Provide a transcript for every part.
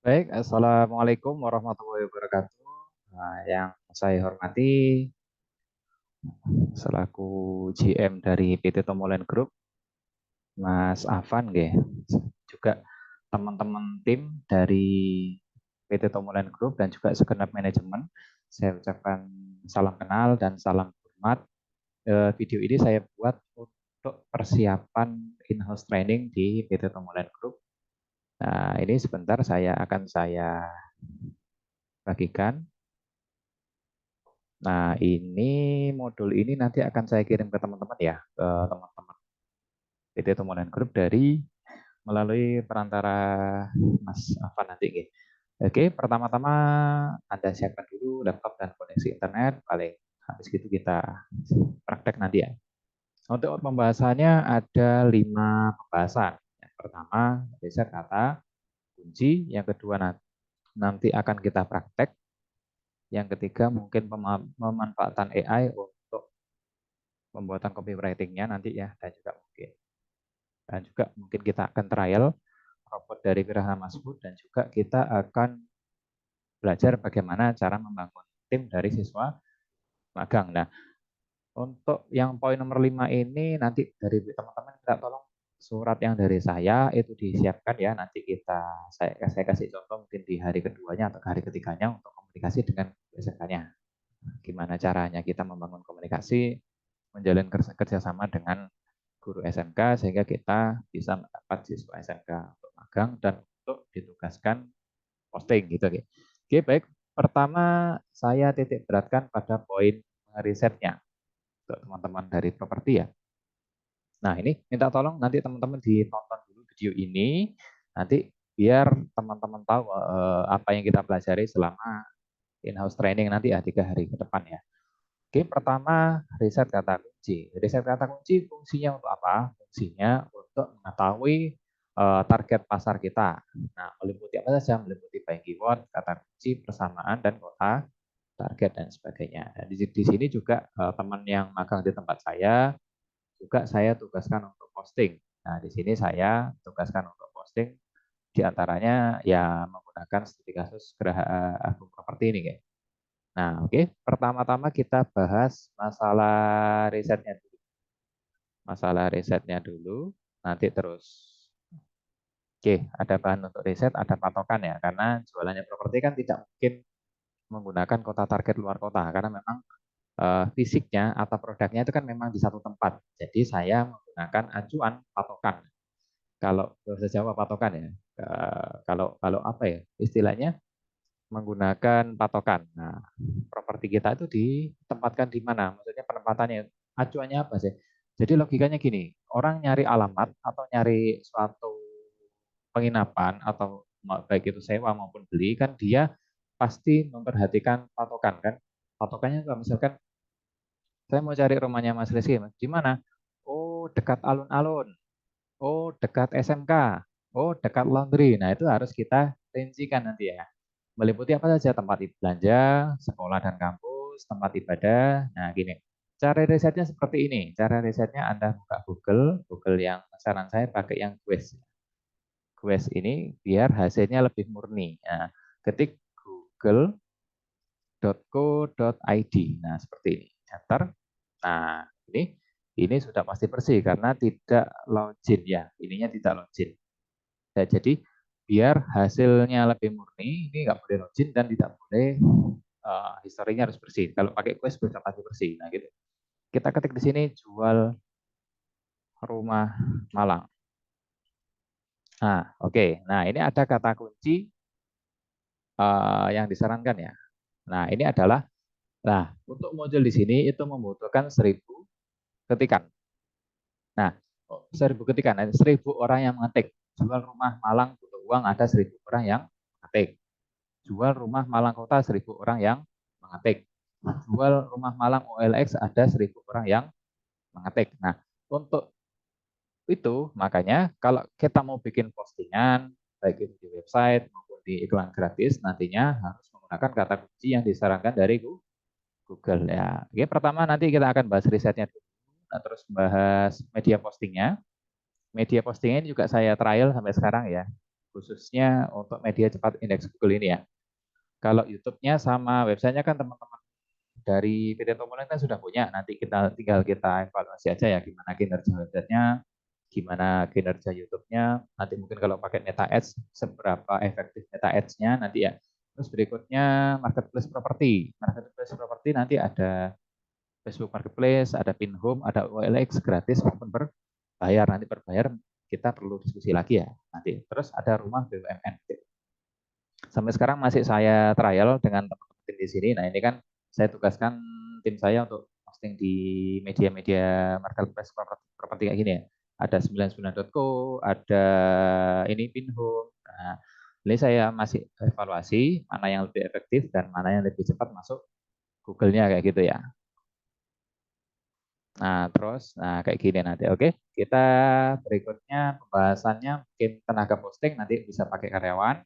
Baik, Assalamualaikum warahmatullahi wabarakatuh. Nah, yang saya hormati selaku GM dari PT Tomolen Group, Mas Afan, nggih. Juga teman-teman tim dari PT Tomolen Group dan juga segenap manajemen. Saya ucapkan salam kenal dan salam hormat. Video ini saya buat untuk persiapan in-house training di PT Tomolen Group. Nah, ini sebentar saya bagikan. Nah, ini modul ini nanti akan saya kirim ke teman-teman ya, ke teman-teman PT Tomolan Group dari melalui perantara Mas Afan nanti. Gitu. Oke, pertama-tama Anda siapkan dulu laptop dan koneksi internet, paling habis itu kita praktek nanti ya. Untuk pembahasannya ada 5 pembahasan. Yang pertama, riset kata kunci. Yang kedua, nanti akan kita praktek. Yang ketiga, mungkin pemanfaatan AI untuk pembuatan copywriting-nya nanti ya, dan juga mungkin kita akan trial robot dari Wirahama Masbud dan juga kita akan belajar bagaimana cara membangun tim dari siswa magang. Nah, untuk yang poin nomor 5 ini nanti dari teman-teman kita tolong surat yang dari saya itu disiapkan ya, nanti saya kasih contoh mungkin di hari keduanya atau hari ketiganya untuk komunikasi dengan SMK-nya. Gimana caranya kita membangun komunikasi, menjalin kerjasama dengan guru SMK sehingga kita bisa mendapat siswa SMK untuk magang dan untuk ditugaskan posting gitu. Oke, baik. Pertama saya titik beratkan pada poin risetnya untuk teman-teman dari properti ya. Nah, ini minta tolong nanti teman-teman ditonton dulu video ini nanti biar teman-teman tahu apa yang kita pelajari selama in-house training nanti ya 3 hari ke depan ya. Oke, pertama riset kata kunci. Riset kata kunci fungsinya untuk apa? Fungsinya untuk mengetahui target pasar kita. Nah, meliputi apa saja? Meliputi baik keyword, kata kunci, persamaan, dan kota target dan sebagainya. Dan di sini juga teman yang magang di tempat saya juga saya tugaskan untuk posting. Nah, di sini saya tugaskan untuk posting diantaranya ya menggunakan studi kasus Geraha Agung Properti ini, guys. Nah, oke. Pertama-tama kita bahas masalah risetnya dulu. Masalah risetnya dulu, nanti terus. Oke, ada bahan untuk riset, ada patokan ya, karena jualannya properti kan tidak mungkin menggunakan kota target luar kota, karena memang fisiknya atau produknya itu kan memang di satu tempat. Jadi saya menggunakan acuan patokan. Kalau bahasa Jawa patokan ya. Kalau kalau apa ya istilahnya menggunakan patokan. Nah, properti kita itu ditempatkan di mana? Maksudnya penempatannya, acuannya apa sih? Jadi logikanya gini, orang nyari alamat atau nyari suatu penginapan atau baik itu sewa maupun beli kan dia pasti memperhatikan patokan kan. Patokannya kalau misalkan saya mau cari rumahnya Mas Rizky, di mana? Oh, dekat alun-alun. Oh, dekat SMK. Oh, dekat laundry. Nah, itu harus kita rincikan nanti ya. Meliputi apa saja tempat belanja, sekolah dan kampus, tempat ibadah. Nah, gini. Cara risetnya seperti ini. Cara risetnya Anda buka Google, Google yang saran saya pakai yang Quest. Quest ini biar hasilnya lebih murni. Nah, ketik google.co.id. Nah, seperti ini. Enter. Nah, ini sudah pasti bersih karena tidak login ya. Ininya tidak login. Ya, jadi biar hasilnya lebih murni, ini nggak boleh login dan tidak boleh historinya harus bersih. Kalau pakai Quest sudah pasti bersih. Nah, gitu. Kita ketik di sini jual rumah Malang. Nah, oke. Nah, ini ada kata kunci yang disarankan ya. Nah, ini adalah, nah, untuk muncul di sini itu membutuhkan 1.000 ketikan. Nah, 1.000 ketikan, 1.000 orang yang mengetik. Jual rumah Malang butuh uang, ada 1.000 orang yang mengetik. Jual rumah Malang Kota 1.000 orang yang mengetik. Jual rumah Malang OLX ada 1.000 orang yang mengetik. Nah, untuk itu makanya kalau kita mau bikin postingan, baik itu di website maupun di iklan gratis, nantinya harus menggunakan kata kunci yang disarankan dari Google ya. Oke, pertama nanti kita akan bahas risetnya dulu. Nah, terus bahas media postingnya. Media postingnya juga saya trial sampai sekarang ya. khususnya untuk media cepat indeks Google ini ya. Kalau YouTube-nya sama websitenya kan teman-teman dari PT Tomolen kan sudah punya. Nanti kita evaluasi aja ya gimana kinerja websitenya, gimana kinerja YouTube-nya. Nanti mungkin kalau pakai Meta Ads seberapa efektif Meta Ads-nya nanti ya. Terus berikutnya marketplace property. Marketplace property nanti ada Facebook Marketplace, ada Pinhome, ada OLX gratis maupun berbayar. Nanti berbayar kita perlu diskusi lagi ya nanti. Terus ada rumah BUMN. Sampai sekarang masih saya trial dengan teman-teman tim di sini. Nah ini kan saya tugaskan tim saya untuk posting di media-media marketplace properti kayak gini ya. Ada 99.co, ada ini Pinhome. Nah, ini saya masih evaluasi mana yang lebih efektif dan mana yang lebih cepat masuk Google-nya kayak gitu ya. Nah, terus kayak gini nanti. Oke, kita berikutnya pembahasannya mungkin tenaga posting nanti bisa pakai karyawan,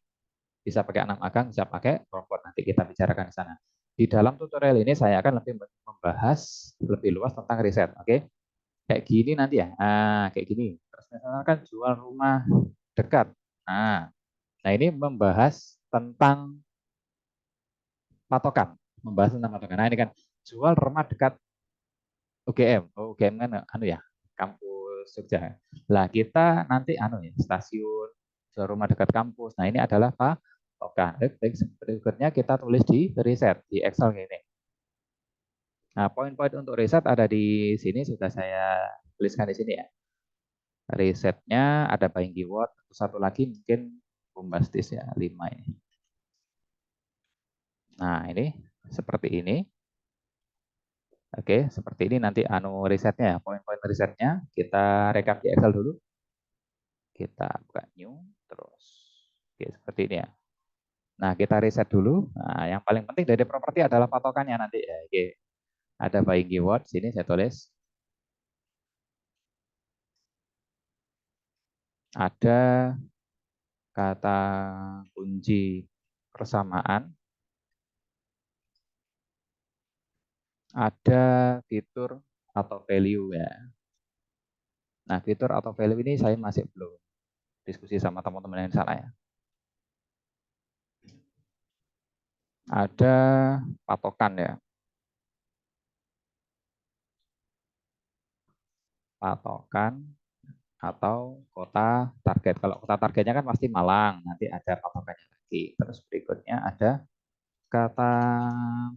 bisa pakai anak magang, bisa pakai robot. Nanti kita bicarakan di sana. Di dalam tutorial ini saya akan lebih membahas lebih luas tentang riset. Oke, kayak gini nanti ya. Kayak gini. Terus misalnya kan jual rumah dekat. Nah ini membahas tentang patokan. Membahas tentang patokan. Nah ini kan jual rumah dekat UGM. Oh, UGM kan anu ya, kampus Jogja. Lah kita nanti anu ya, stasiun jual rumah dekat kampus. Nah, ini adalah patokan. Berikutnya kita tulis di riset di Excel gini. Nah, poin-poin untuk riset ada di sini sudah saya tuliskan di sini ya. Risetnya ada buying keyword, satu lagi mungkin bombastis ya, 5 ini. Nah, ini seperti ini. Oke, seperti ini nanti anu risetnya ya, poin-poin risetnya kita rekap di Excel dulu. Kita buka new, terus oke, seperti ini ya. Nah, kita riset dulu. Nah, yang paling penting dari properti adalah patokannya nanti ya. Oke. Ada buying keyword, sini saya tulis. Ada kata kunci persamaan. Ada fitur atau value ya. Nah, fitur atau value ini saya masih belum diskusi sama teman-teman yang salah ya. Ada patokan ya. Patokan atau kota target. Kalau kota targetnya kan pasti Malang, nanti ada patokannya lagi. Terus berikutnya ada kata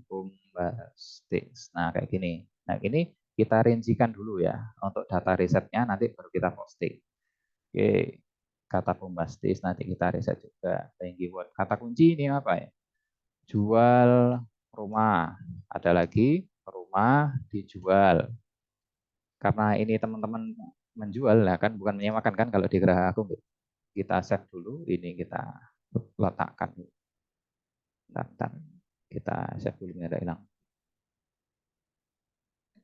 bombastis. Nah, kayak gini. Nah, ini kita rincikan dulu ya. Untuk data risetnya nanti baru kita posting. Oke, kata bombastis nanti kita riset juga. Keyword. Kata kunci ini apa ya? Jual rumah. Ada lagi rumah dijual. Karena ini teman-teman menjual lah kan, bukan menyewakan kan kalau di Geraha Agung. Kita save dulu, ini kita letakkan. Bentar, kita save dulu, ini ada hilang.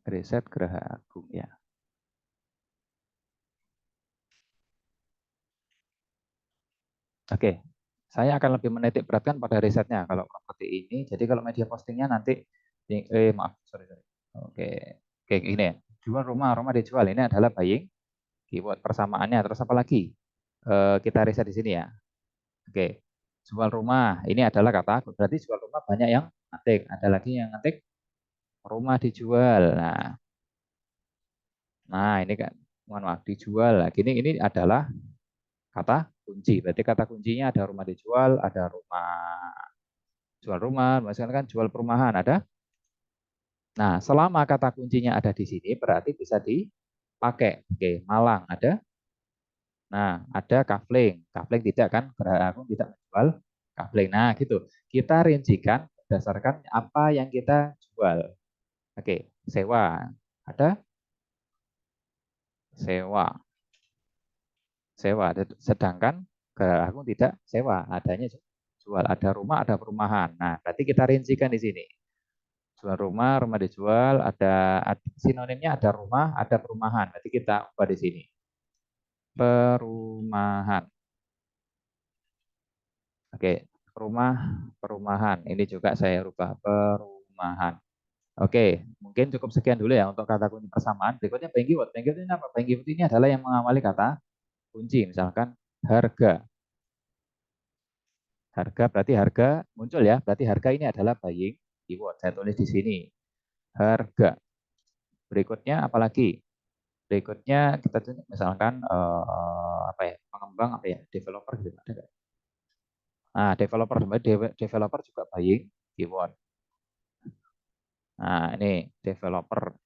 Riset Geraha Agung ya. Oke, saya akan lebih menitik beratkan pada risetnya kalau properti ini. Jadi kalau media postingnya nanti, maaf, sorry. Oke, oke ini ya. Jual rumah, rumah dijual. Ini adalah buying keyword persamaannya. Terus apa lagi? Kita riset di sini ya. Oke, jual rumah. Ini adalah kata, berarti jual rumah banyak yang ngetik. Ada lagi yang ngetik rumah dijual. Nah ini kan, mohon maaf, dijual. Nah, ini adalah kata kunci. Berarti kata kuncinya ada rumah dijual, ada rumah jual rumah, misalkan kan jual perumahan ada. Nah, selama kata kuncinya ada di sini berarti bisa dipakai. Oke, Malang ada. Nah, ada kafling. Kafling tidak kan? Geraha Agung tidak menjual kafling. Nah, gitu. Kita rincikan berdasarkan apa yang kita jual. Oke, sewa. Ada sewa. Sewa. Sedangkan Geraha Agung tidak sewa. Adanya jual. Ada rumah, ada perumahan. Nah, berarti kita rincikan di sini. Jual rumah, rumah dijual, ada sinonimnya ada rumah, ada perumahan. Berarti kita ubah di sini. Perumahan. Oke, perumahan. Ini juga saya rubah perumahan. Oke, mungkin cukup sekian dulu ya untuk kata kunci persamaan. Berikutnya buying keyword. Buying keyword ini apa? Buying keyword ini adalah yang mengawali kata kunci. Misalkan harga. Harga berarti harga muncul ya. Berarti harga ini adalah buying keyword. Saya tulis di sini. Harga. Berikutnya apalagi? Berikutnya kita misalkan apa ya? Pengembang apa ya? Developer gitu ada nggak? Nah, developer juga buying keyword. Nah, ini developer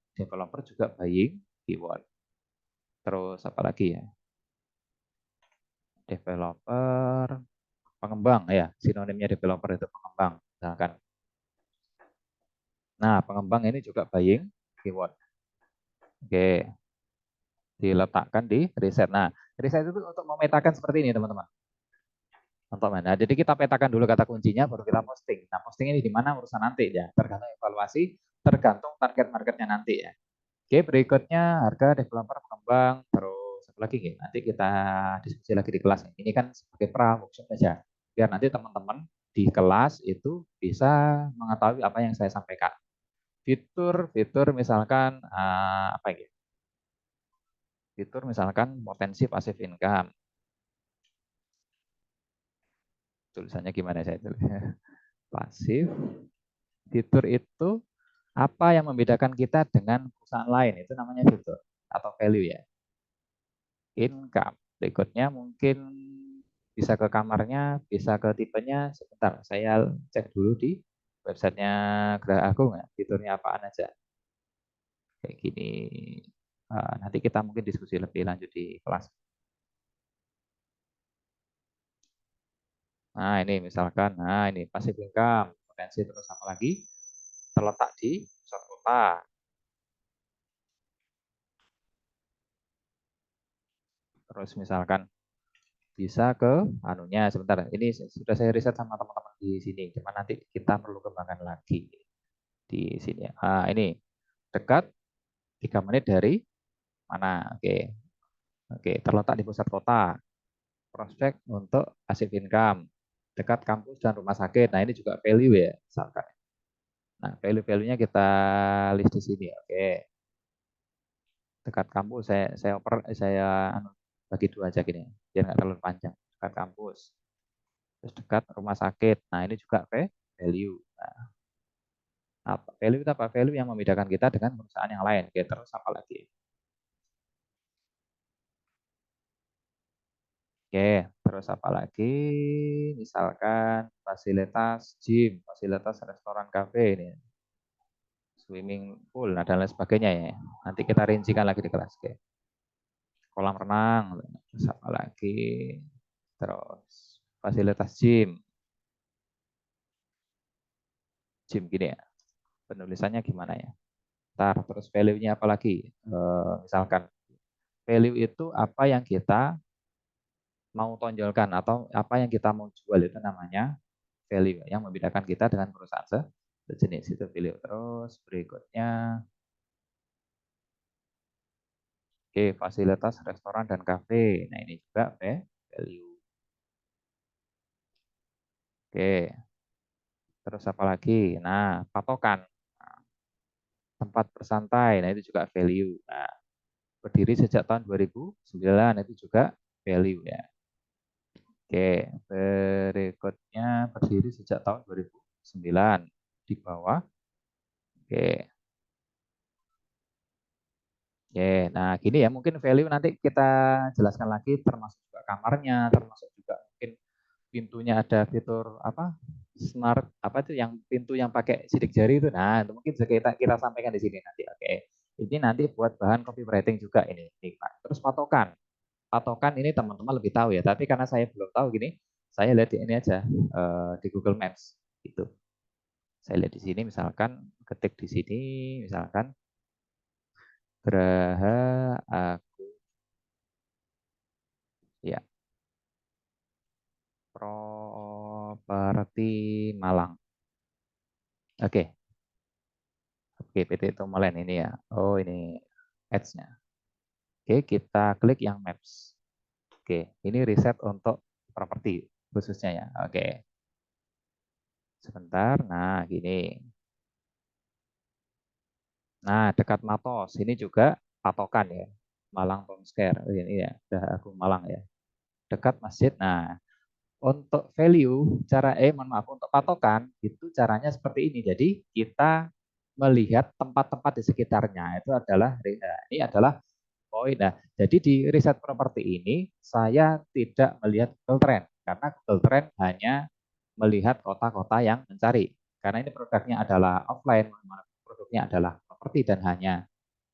juga buying keyword. Terus apa lagi ya? Developer, pengembang ya. Sinonimnya developer itu pengembang. Misalkan. Nah, pengembang ini juga buying keyword. Oke, diletakkan di riset. Nah, riset itu untuk memetakan seperti ini, teman-teman. Untuk mana? Jadi kita petakan dulu kata kuncinya, baru kita posting. Nah, posting ini di mana urusan nanti ya, tergantung evaluasi, tergantung target marketnya nanti ya. Oke, berikutnya harga developer pengembang, terus apa lagi nih? Nanti kita diskusi lagi di kelas. Ini kan sebagai workshop saja, biar nanti teman-teman di kelas itu bisa mengetahui apa yang saya sampaikan. Fitur misalkan apa ya? Fitur misalkan potensi passive income. Tulisannya gimana saya tulis? Pasif. Fitur itu apa yang membedakan kita dengan perusahaan lain? Itu namanya fitur atau value ya. Income. Berikutnya mungkin bisa ke kamarnya, bisa ke tipenya. Sebentar, saya cek dulu di websitenya Geraha Agung ya, fiturnya apaan aja. Kayak gini. Nanti kita mungkin diskusi lebih lanjut di kelas. Nah ini misalkan, nah ini passive income, potensi terus apa lagi? Terletak di pusat kota. Terus misalkan bisa ke anunya sebentar. Ini sudah saya riset sama teman-teman di sini. Cuma nanti kita perlu kembangkan lagi di sini. Ini dekat 3 menit dari mana? Oke. Oke, terletak di pusat kota. Prospek untuk passive income. Dekat kampus dan rumah sakit. Nah, ini juga value ya, misalkan. Nah, value-value-nya kita list di sini. Oke. Dekat kampus saya bagi dua aja gini, biar nggak terlalu panjang. Dekat kampus. Terus dekat rumah sakit. Nah, ini juga value. Nah, value itu apa? Value yang membedakan kita dengan perusahaan yang lain. Oke, terus apa lagi? Oke, terus apa lagi? Misalkan fasilitas gym, fasilitas restoran kafe ini, swimming pool, nah dan lain sebagainya ya. Nanti kita rincikan lagi di kelas. Oke. Kolam renang, terus apa lagi? Terus fasilitas gym gini ya. Penulisannya gimana ya? Ntar, terus value-nya apa lagi? Misalkan value itu apa yang kita mau tonjolkan atau apa yang kita mau jual itu namanya value yang membedakan kita dengan perusahaan sejenis itu value. Terus berikutnya oke, fasilitas restoran dan kafe. Nah, ini juga value. Oke, terus apa lagi? Nah, patokan. Nah, tempat bersantai. Nah, itu juga value. Nah, berdiri sejak tahun 2009 itu juga value ya. Oke, berikutnya berdiri sejak tahun 2009 di bawah. Oke, Oke, nah gini ya mungkin value nanti kita jelaskan lagi termasuk juga kamarnya, termasuk juga mungkin pintunya ada fitur apa smart apa itu yang pintu yang pakai sidik jari itu. Nah, itu mungkin kita sampaikan di sini nanti. Oke. Ini nanti buat bahan copywriting juga ini Pak. Terus patokan. Patokan ini teman-teman lebih tahu ya, tapi karena saya belum tahu gini, saya lihat di ini aja di Google Maps gitu. Saya lihat di sini misalkan ketik di sini misalkan Geraha ya Properti Malang. Oke, oke PT Tomolen ini ya. Oh ini ads-nya. Oke, kita klik yang Maps. Oke, ini riset untuk properti khususnya ya. Oke, sebentar. Nah, gini. Nah, dekat Matos. Ini juga patokan ya. Malang Town Square. Oh, ini ya, udah aku Malang ya. Dekat masjid. Nah, Untuk value, mohon maaf, untuk patokan itu caranya seperti ini. Jadi kita melihat tempat-tempat di sekitarnya itu adalah ini adalah poin. Nah, jadi di riset properti ini saya tidak melihat Google Trend karena Google Trend hanya melihat kota-kota yang mencari. Karena ini produknya adalah offline, produknya adalah properti dan hanya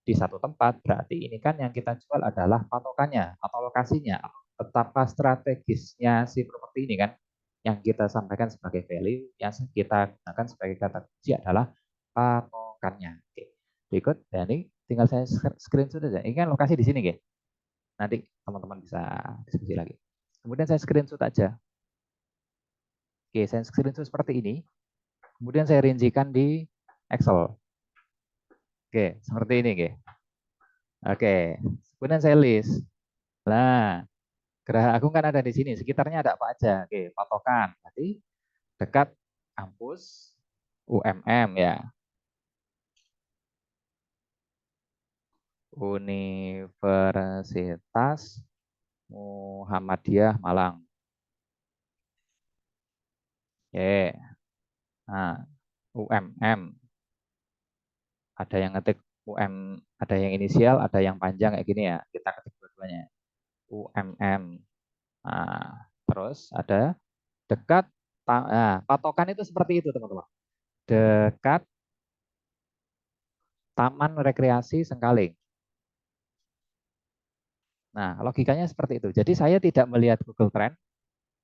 di satu tempat, berarti ini kan yang kita jual adalah patokannya atau lokasinya, atau betapa strategisnya si properti ini kan, yang kita sampaikan sebagai value, yang kita gunakan sebagai kata kunci adalah patokannya. Oke. Berikut, ya ini tinggal saya screenshot aja. Ini kan lokasi di sini, guys. Nanti teman-teman bisa diskusi lagi. Kemudian saya screenshot aja. Oke, saya screenshot seperti ini. Kemudian saya rincikan di Excel. Oke, seperti ini, guys. Oke, kemudian saya list. Nah, Geraha Agung kan ada di sini, sekitarnya ada apa aja? Oke, patokan. Berarti dekat kampus UMM ya. Universitas Muhammadiyah Malang. Oke. Nah, UMM. Ada yang ngetik ada yang inisial, ada yang panjang kayak gini ya. Kita ketik dua-duanya. UMM. Nah, terus ada dekat patokan itu seperti itu, teman-teman. Dekat Taman Rekreasi Sengkaling. Nah, logikanya seperti itu. Jadi saya tidak melihat Google Trend,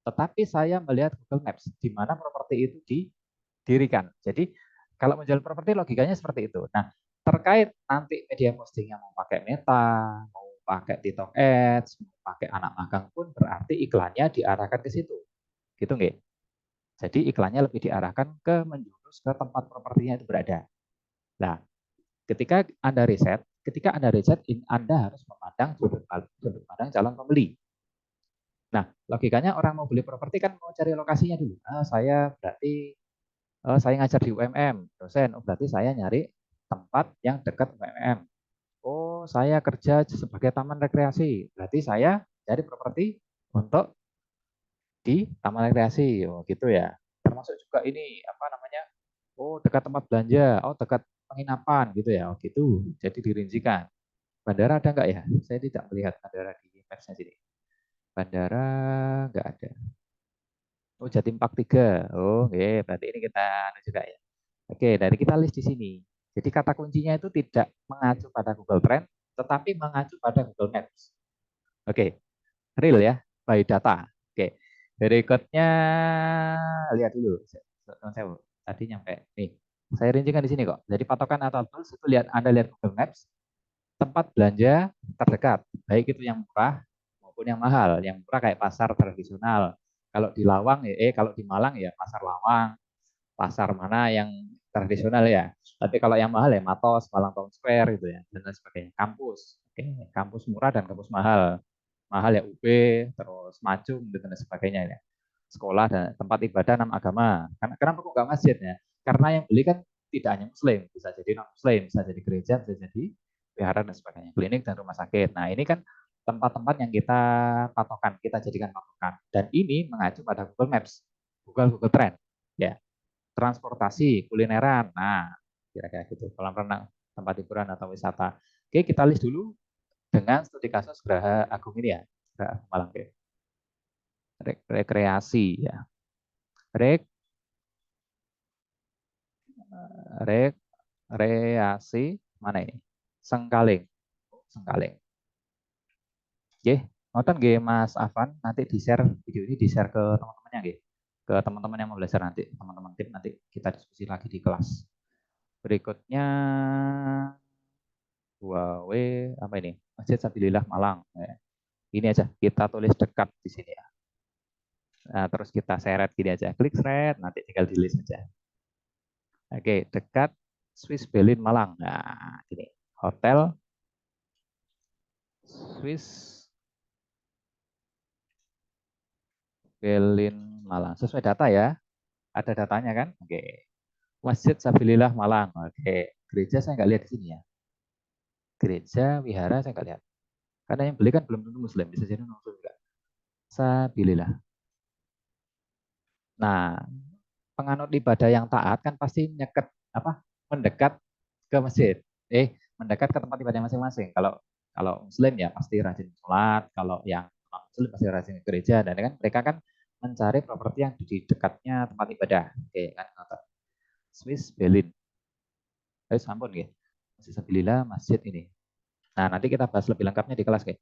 tetapi saya melihat Google Maps, di mana properti itu didirikan. Jadi kalau menjual properti logikanya seperti itu. Nah, terkait nanti media postingnya mau pakai Meta, mau pakai TikTok Ads, mau pakai anak magang pun berarti iklannya diarahkan ke situ. Gitu nggak? Jadi iklannya lebih diarahkan ke menjurus ke tempat propertinya itu berada. Nah, ketika Anda riset, Anda harus memandang sudut pandang calon pembeli. Nah, logikanya orang mau beli properti kan mau cari lokasinya dulu. Saya berarti saya ngajar di UMM, dosen. Berarti saya nyari tempat yang dekat UMM. Oh, saya kerja sebagai taman rekreasi. Berarti saya cari properti untuk di taman rekreasi. Oh, gitu ya. Termasuk juga ini apa namanya? Oh, dekat tempat belanja. Oh, dekat penginapan gitu ya. Oh, gitu. Jadi dirincikan. Bandara ada nggak ya? Saya tidak melihat bandara di mapsnya sini. Bandara nggak ada. Oh, Jatim Park 3. Oh, oke. Berarti ini kita juga ya. Oke, dari kita list di sini. Jadi kata kuncinya itu tidak mengacu pada Google Trend, tetapi mengacu pada Google Maps. Oke, real ya, by data. Oke, berikutnya lihat dulu. Saya tadi nyampe nih. Saya rincikan di sini kok. Jadi patokan atau tools itu Anda lihat Google Maps, tempat belanja terdekat, baik itu yang murah maupun yang mahal. Yang murah kayak pasar tradisional. Kalau di Lawang kalau di Malang ya pasar Lawang, pasar mana yang tradisional ya. Tapi kalau yang mahal ya Matos, Malang Town Square gitu ya, dan lain sebagainya. Kampus, oke, kampus murah dan kampus mahal. Mahal ya UB, terus Macung dan lain sebagainya ya. Sekolah dan tempat ibadah enam agama. Kenapa kok nggak masjid ya? Karena yang beli kan tidak hanya Muslim, bisa jadi non Muslim, bisa jadi gereja, bisa jadi wihara dan sebagainya, klinik dan rumah sakit. Nah ini kan tempat-tempat yang kita patokan, kita jadikan patokan. Dan ini mengacu pada Google Maps, Google Trend. Ya, transportasi, kulineran. Nah, kira-kira gitu. Kolam renang, tempat hiburan atau wisata. Oke, kita list dulu dengan studi kasus Geraha Agung ini ya. Geraha Agung Malang. Oke. Rekreasi ya. Rek, rekreasi mana ini? Sengkaling. Sengkaling. Oke, nonton nggih Mas Afan, nanti di-share video ini di-share ke teman-temannya nggih. Ke teman-teman yang mau belajar nanti, teman-teman tim nanti kita diskusi lagi di kelas. Berikutnya Huawei apa ini? Masjid Sabilillah Malang. Ya. Ini aja kita tulis dekat di sini ya. Nah, terus kita seret gini aja, klik seret, nanti tinggal di list aja. Oke, dekat Swiss Berlin Malang. Nah, ini hotel Swiss Berlin Malang. Sesuai data ya, ada datanya kan? Oke. Masjid Sabilillah Malang. Oke, gereja saya nggak lihat di sini ya. Gereja, wihara saya nggak lihat. Karena yang beli kan belum tentu Muslim, bisa jadi non Muslim juga. Sabilillah. Nah, penganut ibadah yang taat kan pasti nyeket apa mendekat ke masjid. Mendekat ke tempat ibadah masing-masing. Kalau kalau muslim ya pasti rajin sholat, kalau yang non muslim pasti rajin ke gereja dan kan mereka kan mencari properti yang di dekatnya tempat ibadah. Oke, kan Swiss Berlin. Sampun ya. Masjid Sabilillah, masjid ini. Nah, nanti kita bahas lebih lengkapnya di kelas, guys.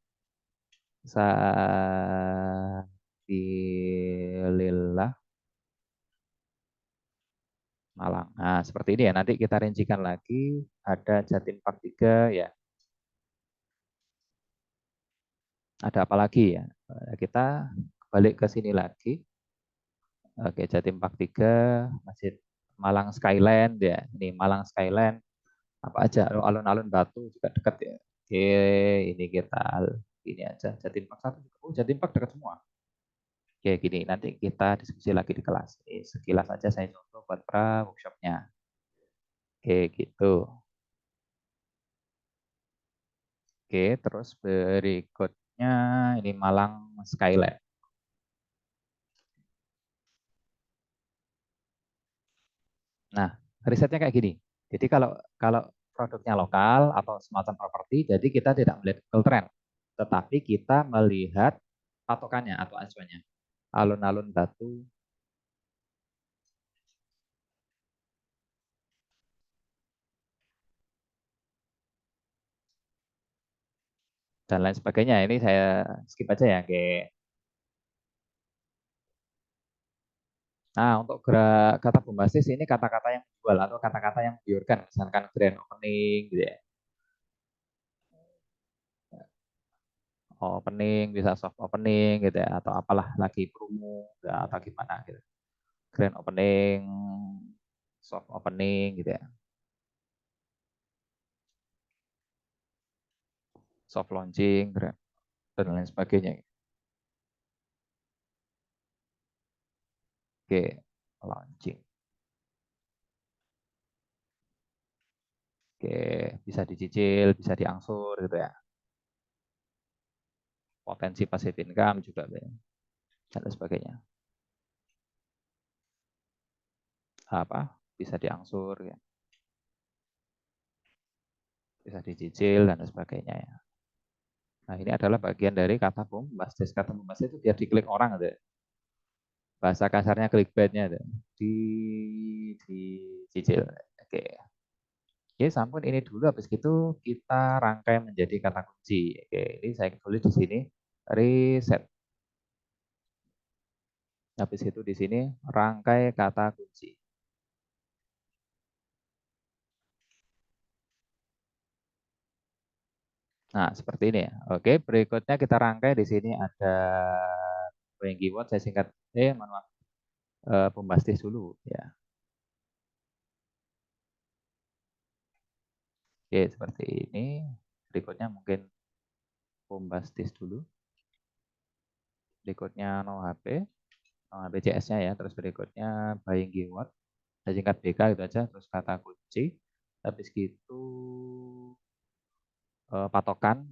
Sabilillah Malang. Nah, seperti ini ya. Nanti kita rincikan lagi. Ada Jatim Park 3 ya. Ada apa lagi ya? Kita balik ke sini lagi. Oke, Jatim Park 3, Masjid Malang Skyland ya. Ini Malang Skyland. Apa aja? Alun-alun Batu juga dekat ya. Oke, ini kita ini aja. Jatim Park 1. Oh, Jatim Park dekat semua. Oke, gini. Nanti kita diskusi lagi di kelas. Ini sekilas aja saya contoh buat pra workshopnya. Oke, gitu. Oke, terus berikutnya ini Malang Skyland. Nah, risetnya kayak gini. Jadi kalau kalau produknya lokal atau semacam properti, jadi kita tidak melihat Google Trend, tetapi kita melihat patokannya atau acuannya. Alun-alun Batu dan lain sebagainya. Ini saya skip aja ya. Oke. Nah, untuk gerak kata bombastis ini kata-kata yang jual atau kata-kata yang biurkan, misalkan grand opening gitu ya. Opening, bisa soft opening gitu ya, atau apalah lagi promo ya, atau gimana gitu. Grand opening, soft opening gitu ya, soft launching, dan lain sebagainya. Oke, launching. Oke, bisa dicicil, bisa diangsur gitu ya. Potensi passive income juga ya, dan lain sebagainya. Apa? Bisa diangsur ya, bisa dicicil dan lain sebagainya ya. Nah, ini adalah bagian dari kata bombastis. Kata bombastis itu biar diklik orang gitu ya. Bahasa kasarnya clickbaitnya itu. Dicicil. Oke. Oke, sampun ini dulu. Habis itu kita rangkai menjadi kata kunci. Oke, ini saya tulis di sini. Reset. Habis itu di sini rangkai kata kunci. Nah, seperti ini ya. Oke, berikutnya kita rangkai di sini ada yang keyword. Saya singkat. Mohon maaf. Bombastis dulu ya. Oke, seperti ini. Berikutnya mungkin bombastis dulu. Berikutnya no HP. BCS-nya ya, terus berikutnya buying keyword, saya singkat BK gitu aja, terus kata kunci, habis gitu patokan,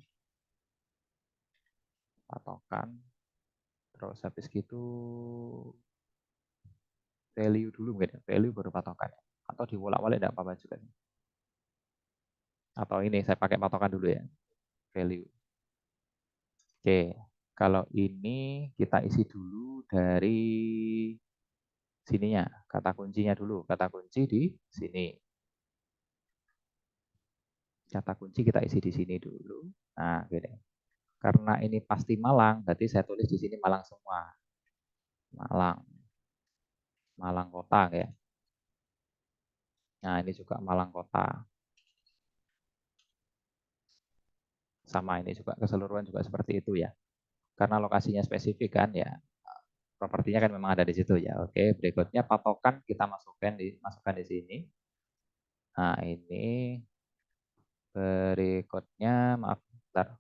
patokan, terus habis gitu value dulu mungkin ya, value baru patokan ya. Atau dibolak-balik enggak apa-apa juga. Atau ini saya pakai patokan dulu ya, value. Oke, kalau ini kita isi dulu dari sininya, kata kuncinya dulu, kata kunci di sini. Kata kunci kita isi di sini dulu. Nah, gini. Karena ini pasti Malang, berarti saya tulis di sini Malang semua. Malang, Malang kota ya. Nah, ini juga Malang kota. Sama ini juga keseluruhan juga seperti itu ya. Karena lokasinya spesifik kan ya. Propertinya kan memang ada di situ ya. Oke, berikutnya patokan kita masukkan di sini. Nah, ini berikutnya maaf, bentar.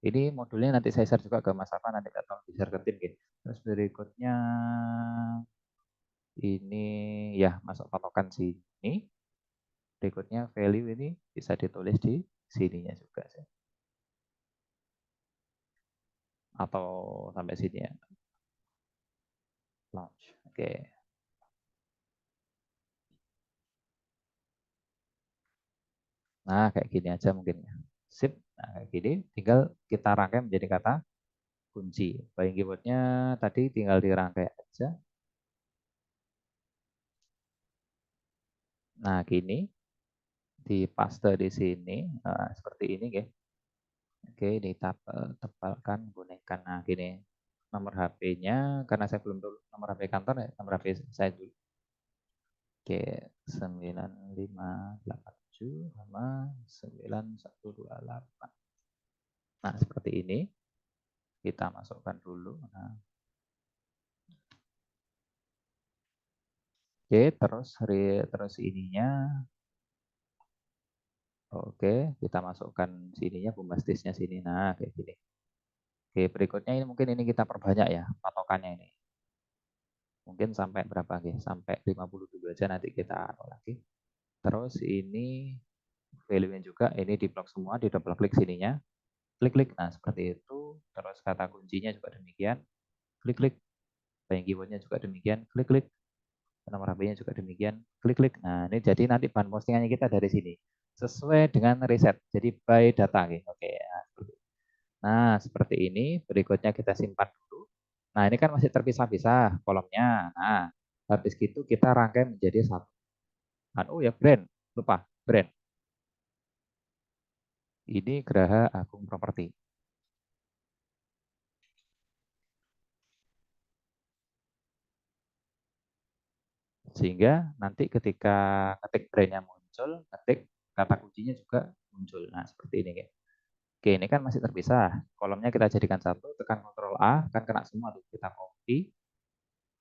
Ini modulnya nanti saya share juga ke Mas Afan, nanti atau di share ke tim gitu. Terus berikutnya ini ya masuk patokan sini. Berikutnya value ini bisa ditulis di sininya juga sih. Atau sampai sini ya. launch. Oke. Nah, kayak gini aja mungkin ya. Sip. Nah, kayak gini tinggal kita rangkai menjadi kata kunci. Buying keywordnya tadi tinggal dirangkai aja. Nah, gini di paste di sini seperti ini, ya. Oke, ditempelkan gunakan. Nah, gini nomor HP-nya karena saya belum tahu nomor HP kantor ya, nomor HP saya dulu. Oke, 9587 sama 9128. Nah, seperti ini. Kita masukkan dulu. Nah, oke, terus ininya. Oke, kita masukkan sininya bombastisnya sini. Nah, kayak gini. Oke, berikutnya ini mungkin ini kita perbanyak ya patokannya ini. Mungkin sampai berapa nih? Sampai 50 dulu aja nanti kita lagi. Terus ini value-nya juga ini di blok semua, di double klik sininya. Klik-klik. Nah, seperti itu. Terus kata kuncinya juga demikian. Klik-klik. Banyak keywordnya juga demikian. Klik-klik. Nomor HP-nya juga demikian. Klik-klik. Nah, ini jadi nanti bahan postingannya kita dari sini. Sesuai dengan riset. Jadi by data. Gitu. Oke. Nah, seperti ini. Berikutnya kita simpan dulu. Nah, ini kan masih terpisah-pisah kolomnya. Nah, habis gitu kita rangkai menjadi satu. Oh ya, brand. Lupa, brand. Ini Geraha Agung Properti. Sehingga nanti ketika ketik brandnya muncul, ketik kata kuncinya juga muncul. Nah, seperti ini. Oke, ini kan masih terpisah. Kolomnya kita jadikan satu, tekan Ctrl A, kan kena semua tuh. Kita copy,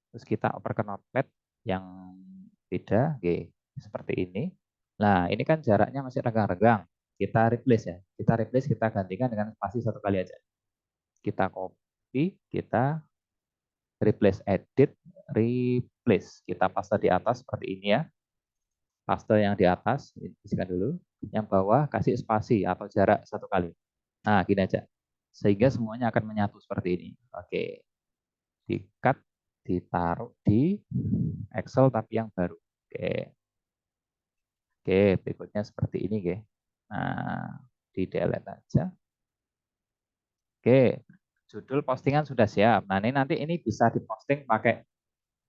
terus kita oper ke notepad yang beda, oke, seperti ini. Nah, ini kan jaraknya masih renggang-renggang. Kita replace ya. Kita replace, kita gantikan dengan spasi satu kali aja. Kita copy, kita replace, edit, replace. Kita paste di atas seperti ini ya. Paste yang di atas, isikan dulu. Yang bawah kasih spasi atau jarak satu kali. Nah, gini aja. Sehingga semuanya akan menyatu seperti ini. Oke. Di-cut, ditaruh di Excel tapi yang baru. Oke. Oke, berikutnya seperti ini, oke. Nah, di delete aja. Oke. Judul postingan sudah siap. Nah, ini nanti ini bisa diposting pakai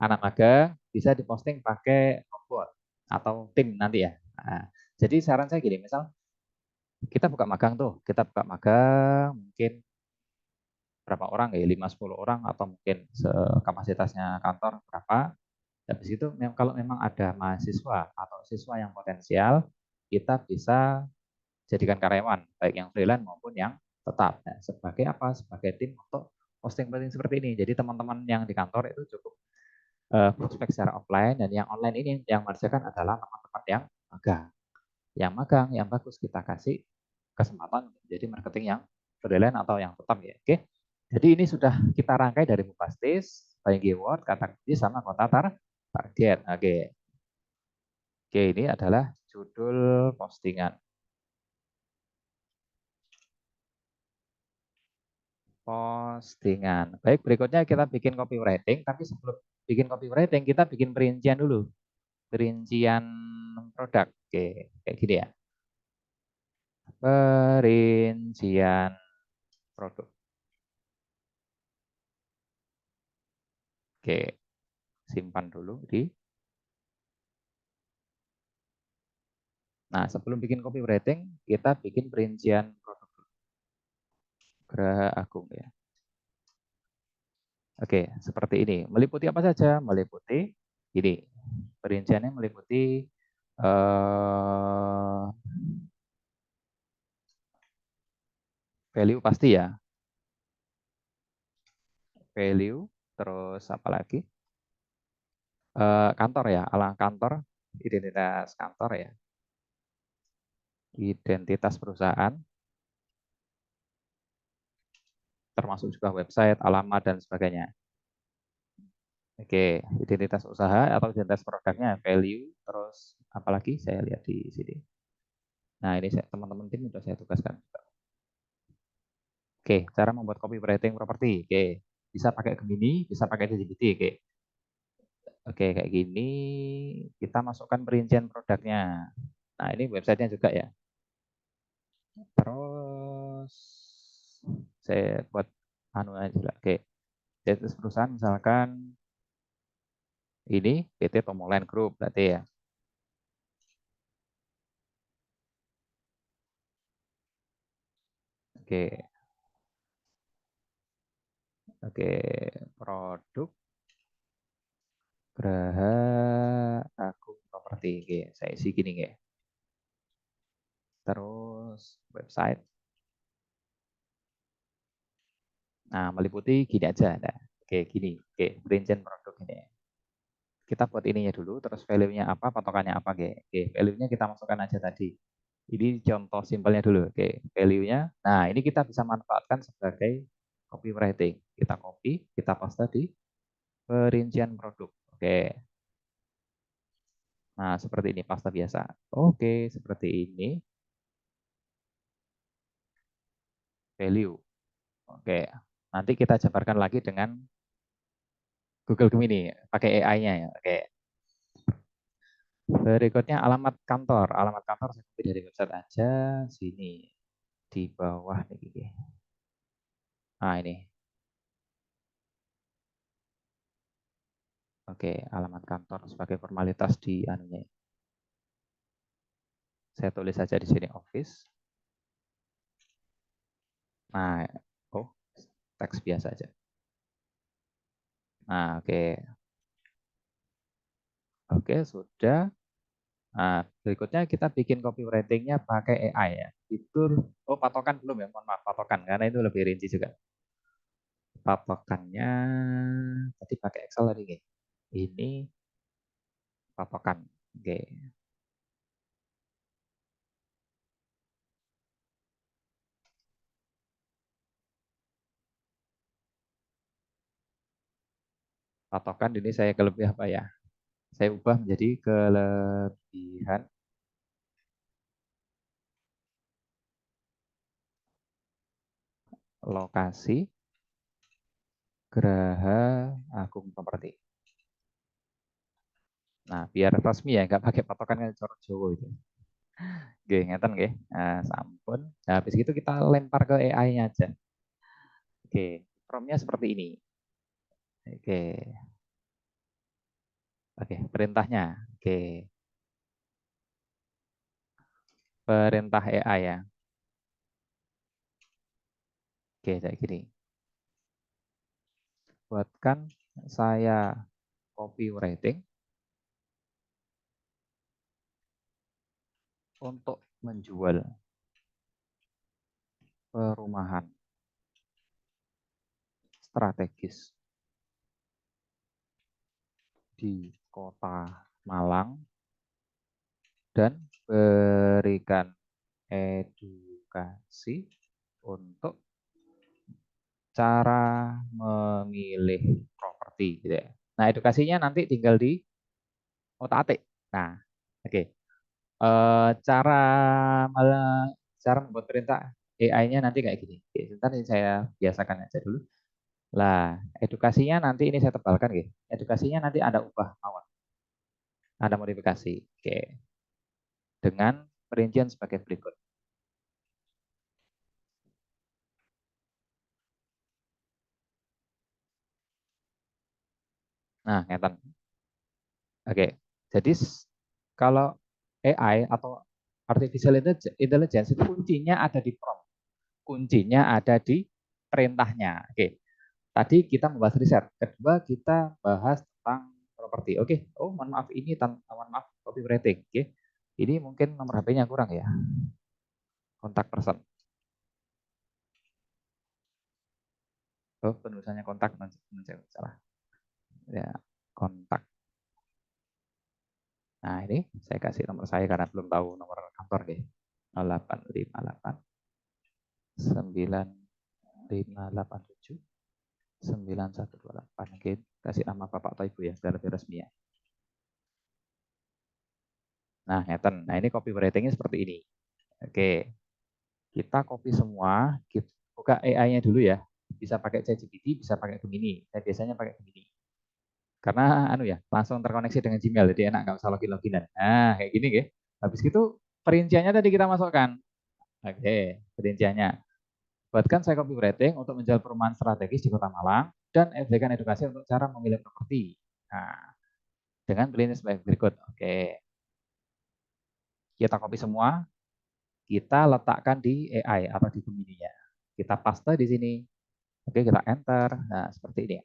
anak magang, bisa diposting pakai robot atau tim nanti ya. Nah, jadi saran saya gini, misal kita buka magang tuh, kita buka magang mungkin berapa orang ya, 5-10 orang atau mungkin kapasitasnya kantor berapa. Habis itu kalau memang ada mahasiswa atau siswa yang potensial, kita bisa jadikan karyawan, baik yang freelance maupun yang tetap. Nah, sebagai apa? Sebagai tim untuk posting-posting seperti ini. Jadi teman-teman yang di kantor itu cukup prospek secara offline, dan yang online ini yang mengerjakan adalah teman-teman yang magang. Yang magang, yang bagus kita kasih kesempatan menjadi marketing yang freelance atau yang tetap ya. Oke. Jadi ini sudah kita rangkai dari Bupastis, buying keyword, kata kunci sama kota target. Oke. Oke, ini adalah judul postingan. Postingan. Baik, berikutnya kita bikin copywriting, tapi sebelum bikin copywriting kita bikin perincian dulu. Perincian produk. Oke, kayak gini ya. Perincian produk. Oke, simpan dulu di. Nah, sebelum bikin copywriting, kita bikin perincian produk. Geraha Agung ya. Oke, seperti ini. Meliputi apa saja? Meliputi ini. Perinciannya meliputi value pasti ya. Value, terus apa lagi? Kantor ya, alang kantor, identitas kantor ya. Identitas perusahaan, termasuk juga website, alamat, dan sebagainya. Oke, identitas usaha atau identitas produknya, value, terus apalagi saya lihat di sini. Nah, ini teman-teman tim sudah saya tugaskan. Oke, cara membuat copywriting properti. Oke, bisa pakai Gemini, bisa pakai ChatGPT. Oke, Oke, kayak gini kita masukkan perincian produknya. Nah, ini websitenya juga ya. Terus saya buat anu aja lah. Oke, status perusahaan misalkan ini PT Tomoland Group berarti ya. Oke, oke, produk Graha Agung Properti. Oke, saya isi gini ya. Terus website. Nah, meliputi gini aja. Nah, oke, gini. Oke, perincian produk ini. Kita buat ininya dulu, terus value-nya apa, patokannya apa. Oke, value-nya kita masukkan aja tadi. Ini contoh simpelnya dulu. Oke, value-nya. Nah, ini kita bisa manfaatkan sebagai copywriting. Kita copy, kita paste di perincian produk. Oke. Nah, seperti ini paste biasa. Oke, seperti ini value. Oke. Nanti kita jabarkan lagi dengan Google Gemini pakai AI-nya ya. Oke. Berikutnya alamat kantor. Alamat kantor saya copy dari website aja sini di bawah nih. Nah, ini. Oke, alamat kantor sebagai formalitas di anunya. Saya tulis saja di sini office. Nah, oh, teks biasa aja. Nah, oke. Oke, sudah. Nah, berikutnya kita bikin copywriting-nya pakai AI ya. Fitur, oh patokan belum ya, mohon maaf, patokan, karena itu lebih rinci juga. Patokannya, tadi pakai Excel tadi. Ini patokan. Oke, patokan ini saya kelebihan apa ya? Saya ubah menjadi kelebihan lokasi Geraha Agung Properti. Nah, biar resmi ya, nggak pakai patokan kan cara Jawa itu. Oke, ngeten nggih. Nah, sampun. Nah, habis itu kita lempar ke AI-nya aja. Oke, prompt-nya seperti ini. Oke, oke, perintahnya. Oke, perintah AI ya. Oke, kayak gini. Buatkan saya copywriting untuk menjual perumahan strategis di Kota Malang dan berikan edukasi untuk cara memilih properti gitu ya. Nah, edukasinya nanti tinggal di otak-atik. Nah, oke. Okay. Cara cara membuat perintah AI-nya nanti kayak gini. Oke, sebentar ini saya biasakan aja dulu. Lah, edukasinya nanti ini saya tebalkan gitu. Edukasinya nanti ada ubah mawon, ada modifikasi. Oke, dengan perincian sebagai berikut. Nah, ngeten. Oke. Jadi kalau AI atau artificial intelligence itu kuncinya ada di prompt. Kuncinya ada di perintahnya. Oke. Tadi kita membahas riset. Kedua kita bahas tentang properti. Oke. Oh, mohon maaf ini mohon maaf copywriting. Oke. Ini mungkin nomor HP-nya kurang ya. Kontak person. Oh, penulisannya kontak salah. Ya, kontak. Nah, ini saya kasih nomor saya karena belum tahu nomor kantor deh. 0858 9587 9128. Oke, kasih nama Bapak atau Ibu ya, biar lebih resmi ya. Nah, ngeten. Nah, ini copywriting-nya seperti ini. Oke, kita copy semua, kita buka AI-nya dulu ya. Bisa pakai ChatGPT, bisa pakai Gemini. Saya biasanya pakai Gemini. Karena anu ya, langsung terkoneksi dengan Gmail, jadi enak nggak usah loginan. Nah, kayak gini ya. Habis itu perinciannya tadi kita masukkan. Oke, perinciannya. Buatkan saya copywriting untuk menjual perumahan strategis di Kota Malang dan berikan edukasi untuk cara memilih properti. Nah, dengan perincian sebagai berikut. Oke, kita copy semua, kita letakkan di AI atau di Gemini-nya. Kita paste di sini. Oke, kita enter. Nah, seperti ini.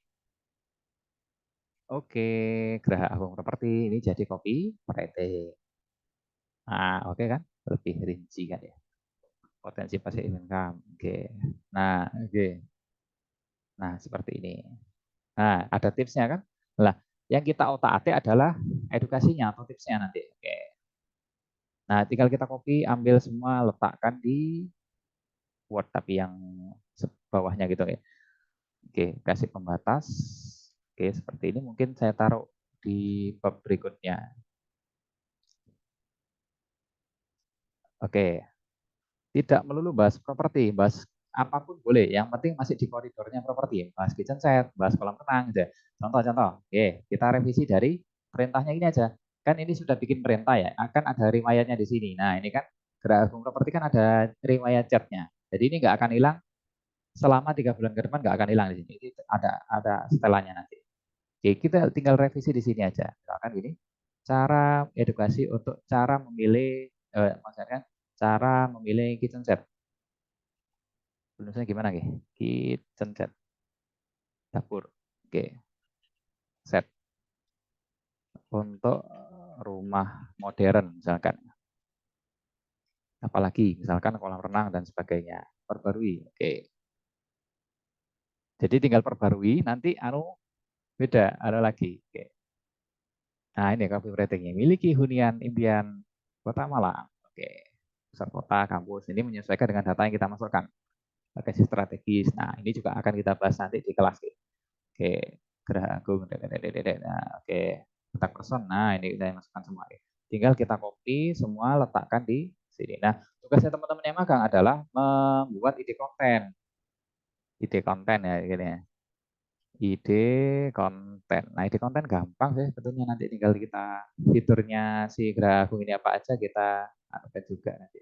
Oke, Geraha Agung Properti ini jadi copywriting. Nah, oke kan? Lebih rinci kan ya. Potensi passive income. Oke. Nah, oke. Nah, seperti ini. Nah, ada tipsnya kan? Lah, yang kita otak-atik adalah edukasinya atau tipsnya nanti. Oke. Nah, tinggal kita copy, ambil semua, letakkan di Word tapi yang bawahnya gitu ya. Oke, kasih pembatas. Oke, seperti ini mungkin saya taruh di bab berikutnya. Oke, tidak melulu bahas properti, bahas apapun boleh. Yang penting masih di koridornya properti. Bahas kitchen set, bahas kolam renang, gitu. Contoh-contoh. Oke, kita revisi dari perintahnya ini aja. Kan ini sudah bikin perintah ya, akan ada riwayatnya di sini. Nah, ini kan Geraha Agung Properti kan ada riwayat chatnya. Jadi ini nggak akan hilang selama 3 bulan ke depan, nggak akan hilang di sini. Ini ada setelannya nanti. Oke, kita tinggal revisi di sini aja. Misalkan gini, cara edukasi untuk cara memilih, maksudnya cara memilih kitchen set. Tulisnya gimana nih? Kitchen set, dapur. Oke, set untuk rumah modern misalkan. Apalagi misalkan kolam renang dan sebagainya. Perbarui. Oke. Jadi tinggal perbarui nanti beda, ada lagi. Oke. Nah, ini copywriting-nya. Miliki hunian impian Kota Malang. Oke. Pusat kota, kampus. Ini menyesuaikan dengan data yang kita masukkan. Lokasi strategis. Nah, ini juga akan kita bahas nanti di kelas. Oke. Geraha Agung. Nah, oke. Kontak person. Nah, ini kita masukkan semua. Tinggal kita copy semua, letakkan di sini. Nah, tugasnya teman-teman yang magang adalah membuat ide konten. Ide konten ya, gini ya. Ide konten. Nah, ide konten gampang sih sebetulnya, nanti tinggal kita fiturnya si Grafung ini apa aja kita anukan juga nanti.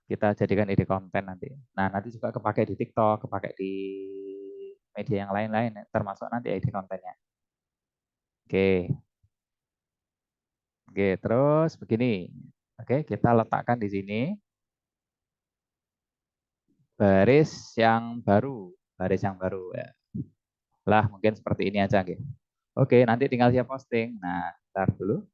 Kita jadikan ide konten nanti. Nah, nanti juga kepakai di TikTok, kepakai di media yang lain-lain, termasuk nanti ide kontennya. Oke, oke, terus begini. Oke, kita letakkan di sini baris yang baru, baris yang baru ya. Lah, mungkin seperti ini aja gitu. Oke, nanti tinggal siap posting. Nah, ntar dulu.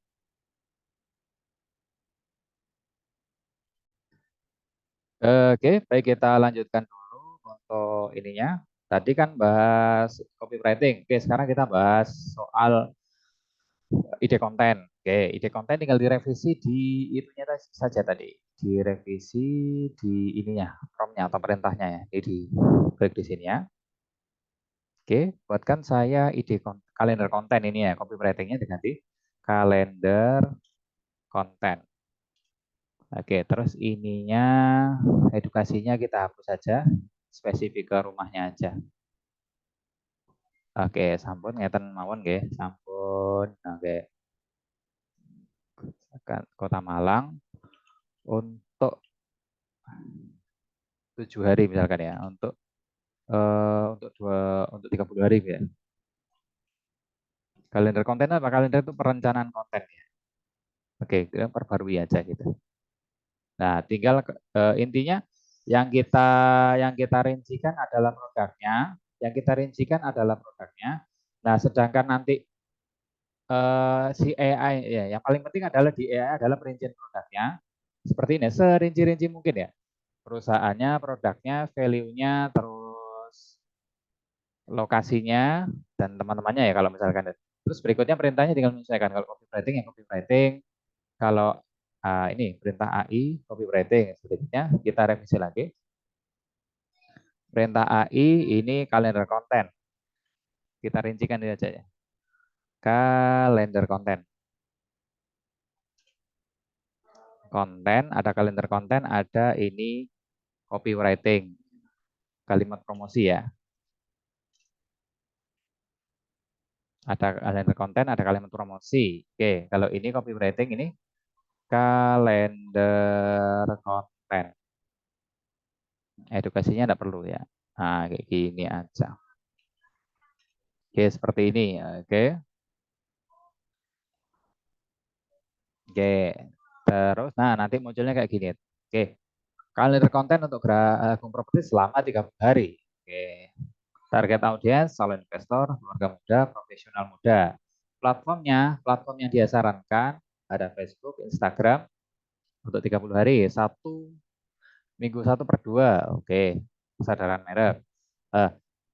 Oke, baik, kita lanjutkan dulu untuk ininya. Tadi kan bahas copywriting. Oke, sekarang kita bahas soal ide konten. Oke, ide konten tinggal direvisi di itunya saja tadi. Direvisi di ininya, promnya atau perintahnya ya. Jadi di klik di sini ya. Oke, buatkan saya ide kalender konten ini ya. Copywritingnya diganti kalender konten. Oke, terus ininya edukasinya kita hapus saja, spesifik ke rumahnya aja. Oke, sampun ngeten mawon nggih, sampun. Oke. Kota Malang untuk 7 hari misalkan ya, untuk 30 hari ya. Kalender konten apa? Kalender itu perencanaan konten ya. Oke, kita perbarui aja gitu. Nah, tinggal intinya yang kita rincikan adalah produknya, yang kita rincikan adalah produknya. Nah, sedangkan nanti si AI ya, yang paling penting adalah di AI adalah perincian produknya. Seperti ini, serinci-rinci mungkin ya. Perusahaannya, produknya, value-nya, terus lokasinya dan teman-temannya ya kalau misalkan. Terus berikutnya perintahnya tinggal menyesuaikan. Kalau copywriting ya copywriting, kalau ini perintah AI copywriting, selanjutnya kita revisi lagi. Perintah AI ini kalender konten. Kita rincikan ini aja ya. Kalender konten. Konten, ada kalender konten, ada ini copywriting. Kalimat promosi ya. Ada kalender konten, ada kalender promosi. Oke, kalau ini copywriting ini kalender konten. Edukasinya tidak perlu ya. Nah, kayak gini aja. Oke, seperti ini. Oke. Oke. Terus, nah nanti munculnya kayak gini. Oke. Kalender konten untuk Agung Properti selama 30 hari. Oke. Target audiens, calon investor, keluarga muda, profesional muda. Platform yang dia sarankan ada Facebook, Instagram untuk 30 hari. Minggu 1/2. Oke. Kesadaran merek. Eh,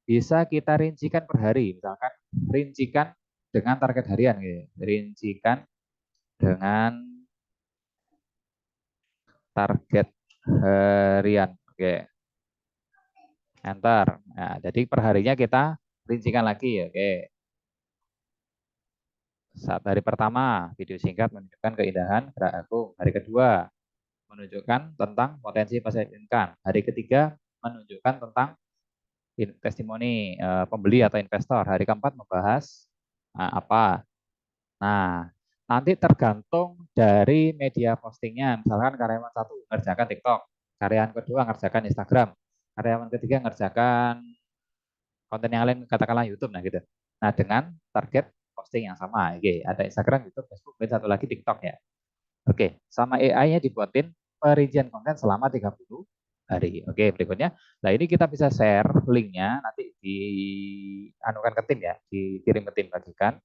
bisa kita rincikan per hari. Misalkan rincikan dengan target harian. Gitu. Rincikan dengan target harian. Oke. Enter. Nah, jadi perharinya kita rincikan lagi. Oke. Saat hari pertama, video singkat menunjukkan keindahan gerak agung. Hari kedua, menunjukkan tentang potensi passive income. Hari ketiga, menunjukkan tentang testimoni pembeli atau investor. Hari keempat, membahas apa. Nah, nanti tergantung dari media postingnya. Misalkan karyawan satu ngerjakan TikTok, karyawan kedua ngerjakan Instagram, karyawan ketiga ngerjakan konten yang lain katakanlah YouTube, nah gitu. Nah dengan target posting yang sama, oke, ada Instagram, YouTube, Facebook, dan satu lagi TikTok ya. Oke, sama AI-nya dibuatin perincian konten selama 30 hari. Oke, berikutnya. Nah ini kita bisa share linknya nanti di anukan ke tim ya, dikirim ke tim bagikan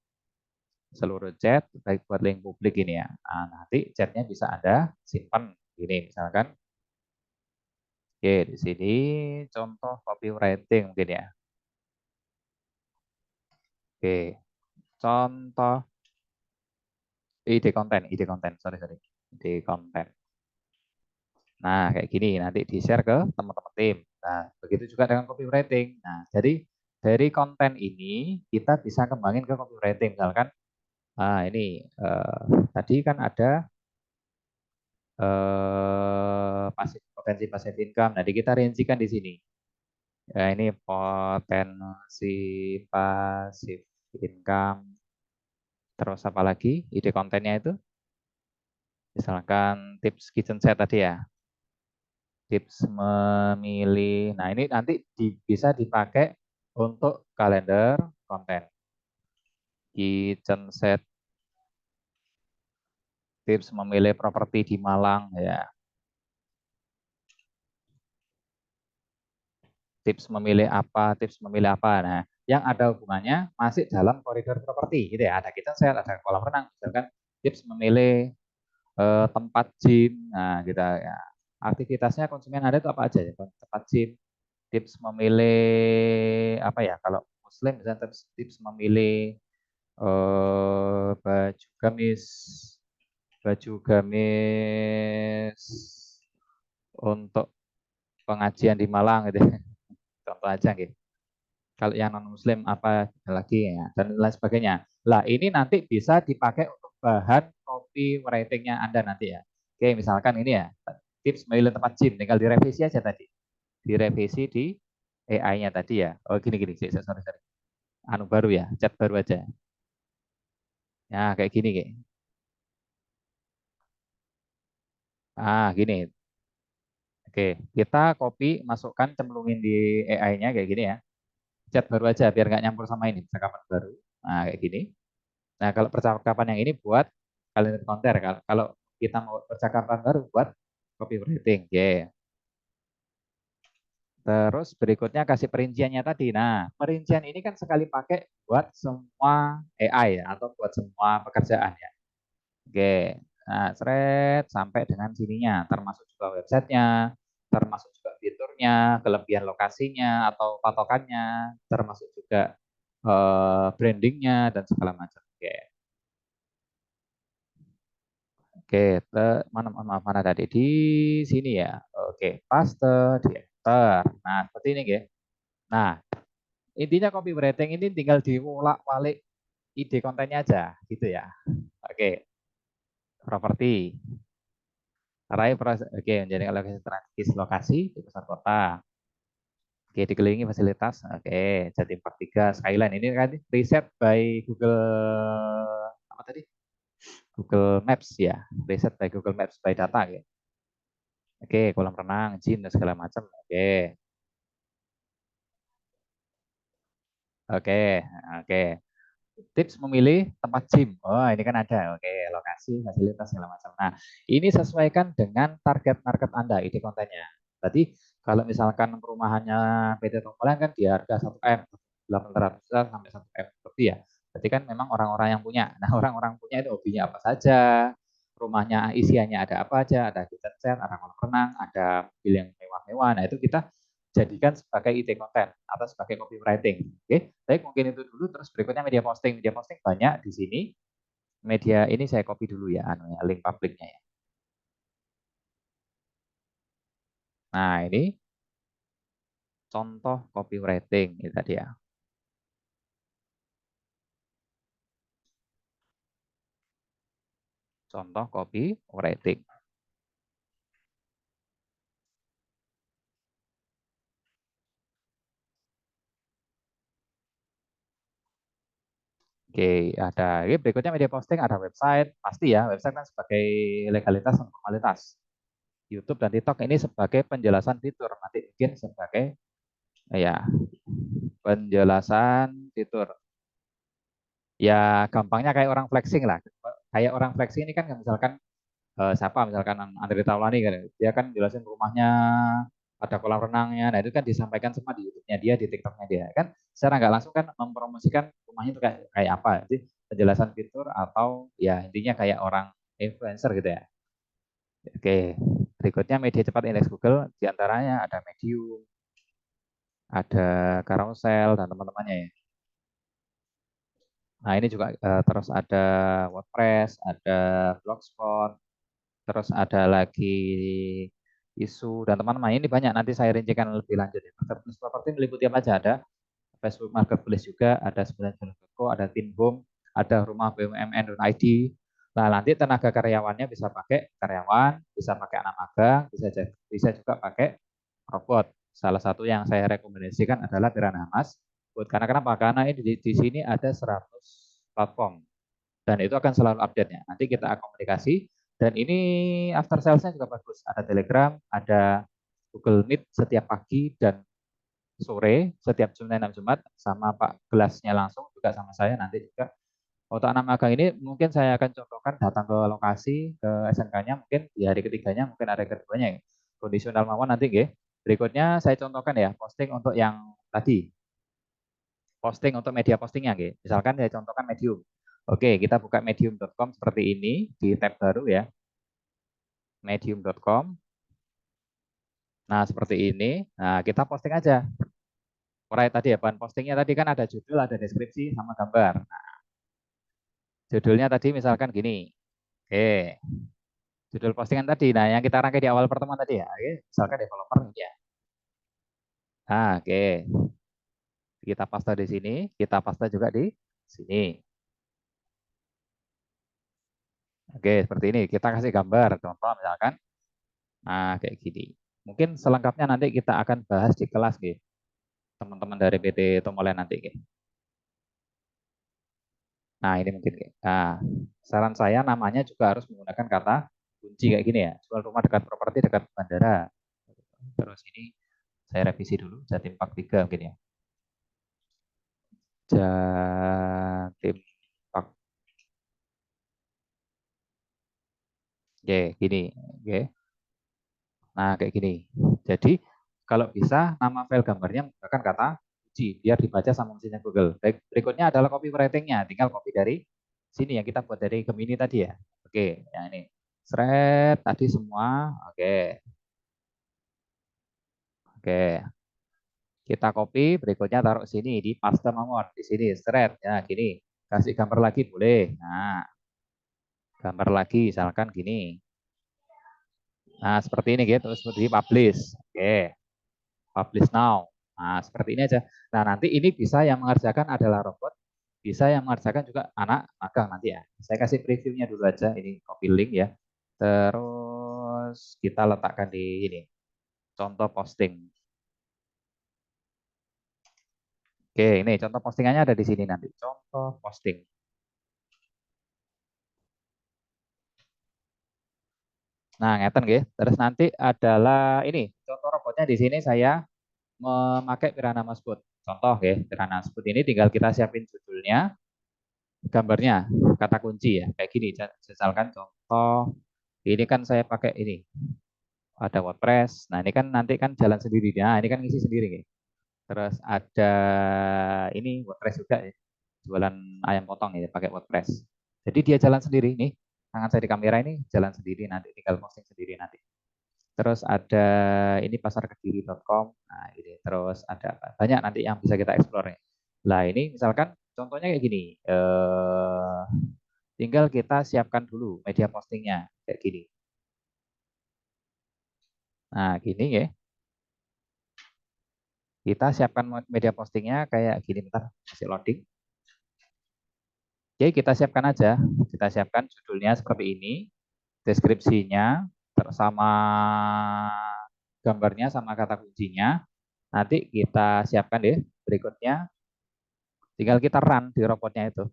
seluruh chat, baik buat link publik ini ya. Nah, nanti chatnya bisa Anda simpan ini misalkan. Oke, di sini contoh copywriting mungkin ya. Oke, contoh ide konten, sorry, ide konten. Nah, kayak gini nanti di-share ke teman-teman tim. Nah, begitu juga dengan copywriting. Nah, jadi dari konten ini kita bisa kembangin ke copywriting. Misalkan, ini tadi kan ada potensi passive income. Jadi kita rincikan di sini. Ya, ini potensi passive income. Terus apa lagi? Ide kontennya itu, misalkan tips kitchen set tadi ya. Tips memilih. Nah, ini nanti bisa dipakai untuk kalender konten. Kitchen set tips memilih properti di Malang ya. Tips memilih apa, tips memilih apa. Nah, yang ada hubungannya masih dalam koridor properti gitu ya. Ada kitchen set, ada kolam renang, misalkan tips memilih tempat gym. Nah, gitu ya. Aktivitasnya konsumen ada itu apa aja ya? Tempat gym, tips memilih apa ya? Kalau Muslim misalnya tips memilih baju gamis untuk pengajian di Malang gitu. Contoh aja gitu. Kalau yang non Muslim apa lagi ya dan lain sebagainya. Lah ini nanti bisa dipakai untuk bahan copywritingnya Anda nanti ya. Oke, misalkan ini ya tips memilih tempat gym, tinggal direvisi aja tadi. Direvisi di AI-nya tadi ya. Oh gini, sorry. Anu baru ya, chat baru aja. Ya kayak gini kayak. Gini. Oke, kita copy, masukkan, cemplungin di AI-nya kayak gini ya. Chat baru aja biar nggak nyampur sama ini percakapan baru. Nah, kayak gini. Nah, kalau percakapan yang ini buat kalender konten. Kalau kita mau percakapan baru buat copywriting. Oke. Terus berikutnya kasih perinciannya tadi. Nah, perincian ini kan sekali pakai buat semua AI ya, atau buat semua pekerjaan ya. Oke. Nah, thread sampai dengan sininya, termasuk juga websitenya, termasuk juga fiturnya, kelebihan lokasinya atau patokannya, termasuk juga brandingnya dan segala macam. Oke. Oke, maaf mana tadi di sini ya. Oke, paste di enter. Nah, seperti ini ya. Nah, intinya copywriting ini tinggal diwolak-walik ide kontennya aja, gitu ya. Oke, properti. Oke, menjadi lokasi strategis lokasi di pusat kota. Oke, dikelilingi fasilitas. Oke, Jatim Park 3 Skyline. Ini kan riset by Google apa tadi? Google Maps ya. Riset by Google Maps by data ya. Oke, kolam renang, gym dan segala macam. Oke. Oke, oke. Tips memilih tempat gym. Oh, ini kan ada. Oke, lokasi, fasilitas segala macam. Nah, ini sesuaikan dengan target market Anda, ide kontennya. Berarti kalau misalkan perumahannya PT Tomolan kan di harga 1M, 800 sampai 1M seperti ya. Berarti kan memang orang-orang yang punya. Nah, orang-orang punya itu hobinya apa saja, rumahnya isiannya ada apa aja, ada kitchen set, ada kolam renang, ada mobil yang mewah-mewah. Nah, itu kita jadikan sebagai ide konten atau sebagai copywriting. Oke, baik mungkin itu dulu. Terus berikutnya media posting. Media posting banyak di sini. Media ini saya copy dulu ya, anunya, link publiknya ya. Nah ini contoh copywriting itu tadi ya. Contoh copywriting. Oke, ada. Ini berikutnya media posting, ada website, pasti ya. Website kan sebagai legalitas dan formalitas. YouTube dan TikTok ini sebagai penjelasan fitur, nanti mungkin sebagai ya penjelasan fitur. Ya gampangnya kayak orang flexing lah. Kayak orang flexing ini kan misalkan siapa misalkan Andre Taulani kan, dia kan jelasin rumahnya ada kolam renangnya, nah itu kan disampaikan semua di YouTube-nya dia, di TikTok-nya dia kan, secara nggak langsung kan mempromosikan rumahnya itu kayak kayak apa, jadi penjelasan fitur atau ya intinya kayak orang influencer gitu ya. Oke, berikutnya media cepat indeks Google, diantaranya ada Medium, ada Carousel dan teman-temannya ya. Nah ini juga terus ada WordPress, ada Blogspot, terus ada lagi isu dan teman-teman ini banyak, nanti saya rincikan lebih lanjut ya. Marketplace properti meliputi apa aja, ada Facebook Marketplace juga, ada 9 ada Tinhome, ada rumah BUMN.id. Nah nanti tenaga karyawannya bisa pakai karyawan, bisa pakai anak magang, bisa juga pakai robot. Salah satu yang saya rekomendasikan adalah Piranha Mas. Karena kenapa? Karena ini di sini ada 100 platform dan itu akan selalu update-nya. Nanti kita komunikasi dan ini after sales-nya juga bagus. Ada Telegram, ada Google Meet setiap pagi dan sore, setiap Senin dan Jumat, sama Pak Gelasnya langsung juga sama saya nanti juga. Untuk anak magang ini mungkin saya akan contohkan datang ke lokasi, ke SMK-nya mungkin di hari ketiganya, mungkin hari keduanya ya. Kondisional mawon nanti ya. Berikutnya saya contohkan ya, posting untuk yang tadi, posting untuk media postingnya. Gitu. Misalkan saya contohkan Medium. Oke, kita buka medium.com seperti ini di tab baru ya, medium.com. Nah, seperti ini. Nah, kita posting aja. Right tadi ya, bahan postingnya tadi kan ada judul, ada deskripsi, sama gambar. Nah, judulnya tadi misalkan gini. Oke, judul postingan tadi. Nah, yang kita rangkai di awal pertemuan tadi ya. Oke, misalkan developer ya. Nah, oke. Kita paste di sini, kita paste juga di sini. Oke, seperti ini. Kita kasih gambar, contoh misalkan. Nah, kayak gini. Mungkin selengkapnya nanti kita akan bahas di kelas, gitu. Teman-teman dari PT Tomolen nanti, gitu. Nah, ini mungkin. Nah, saran saya namanya juga harus menggunakan kata kunci kayak gini ya. Jual rumah dekat properti dekat bandara. Terus ini saya revisi dulu, Jatim Park 3 mungkin ya. Jatim Park. Oke, gini. Oke. Nah, kayak gini. Jadi, kalau bisa nama file gambarnya menggunakan kata kunci biar dibaca sama mesinnya Google. Baik, berikutnya adalah copywriting-nya. Tinggal copy dari sini yang kita buat dari Gemini tadi ya. Oke, yang ini. Thread tadi semua. Oke. Oke. Kita copy, berikutnya taruh sini di paste mawon di sini thread ya gini. Kasih gambar lagi boleh. Nah, gambar lagi misalkan gini. Nah, seperti ini gitu, terus di publish. Oke, publish now. Nah, seperti ini aja. Nah, nanti ini bisa yang mengerjakan adalah robot, bisa yang mengerjakan juga anak magang nanti ya. Saya kasih previewnya dulu aja, ini copy link ya. Terus kita letakkan di ini, contoh posting. Oke, ini contoh postingannya ada di sini nanti. Contoh posting. Nah, ngeten nggih. Terus nanti adalah ini, contoh robotnya di sini saya memakai Piranha Mouse. Contoh nggih, Piranha Mouse ini tinggal kita siapin judulnya, gambarnya, kata kunci ya. Kayak gini, misalkan contoh ini kan saya pakai ini, ada WordPress. Nah, ini kan nanti kan jalan sendiri. Nah, ini kan ngisi sendiri nggih. Terus ada ini WordPress juga ya. Jualan ayam potong ya pakai WordPress. Jadi dia jalan sendiri nih. Tangan saya di kamera ini jalan sendiri nanti tinggal posting sendiri nanti. Terus ada ini pasarkediri.com. Nah, ini terus ada banyak nanti yang bisa kita explore nih. Lah ini misalkan contohnya kayak gini. Tinggal kita siapkan dulu media postingnya kayak gini. Nah, gini ya. Kita siapkan media postingnya kayak gini, bentar masih loading. Oke, kita siapkan aja. Kita siapkan judulnya seperti ini, deskripsinya, sama gambarnya, sama kata kuncinya. Nanti kita siapkan deh. Berikutnya, tinggal kita run di robotnya itu.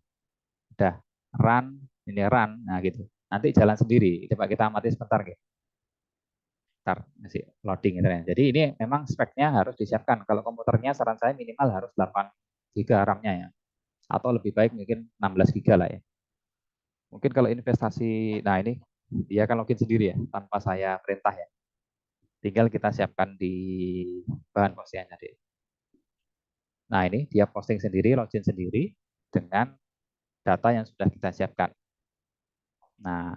Udah, run, ini run, nah gitu. Nanti jalan sendiri. Coba kita amati sebentar, gitu. Bentar, masih loading gitu ya. Jadi ini memang speknya harus disiapkan. Kalau komputernya saran saya minimal harus 8 GB RAM-nya ya. Atau lebih baik mungkin 16 GB lah ya. Mungkin kalau investasi, nah ini dia akan login sendiri ya, tanpa saya perintah ya. Tinggal kita siapkan di bahan postingan tadi. Nah ini dia posting sendiri, login sendiri dengan data yang sudah kita siapkan. Nah,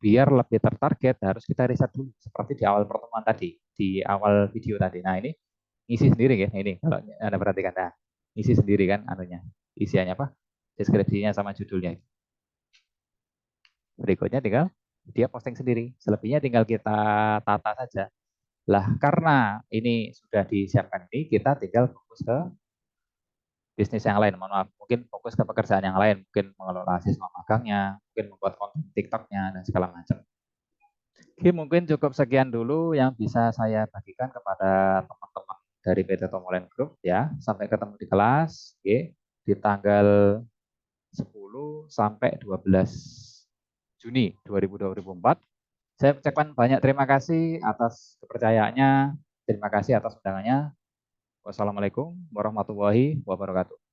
biar lebih tertarget harus kita riset dulu seperti di awal pertemuan tadi, di awal video tadi. Nah ini isi sendiri ya, ini kalau Anda perhatikan, nah isi sendiri kan anunya, isiannya apa? Deskripsinya sama judulnya. Berikutnya tinggal dia posting sendiri. Selebihnya tinggal kita tata saja. Lah karena ini sudah disiapkan ini, kita tinggal fokus ke bisnis yang lain. Mohon maaf, mungkin fokus ke pekerjaan yang lain, mungkin mengelola siswa magangnya, mungkin membuat konten TikToknya dan segala macam. Oke, mungkin cukup sekian dulu yang bisa saya bagikan kepada teman-teman dari PT Tomolen Group ya. Sampai ketemu di kelas, oke, di tanggal 10 sampai 12 Juni 2024. Saya ucapkan banyak terima kasih atas kepercayaannya, terima kasih atas undangannya. Wassalamualaikum warahmatullahi wabarakatuh.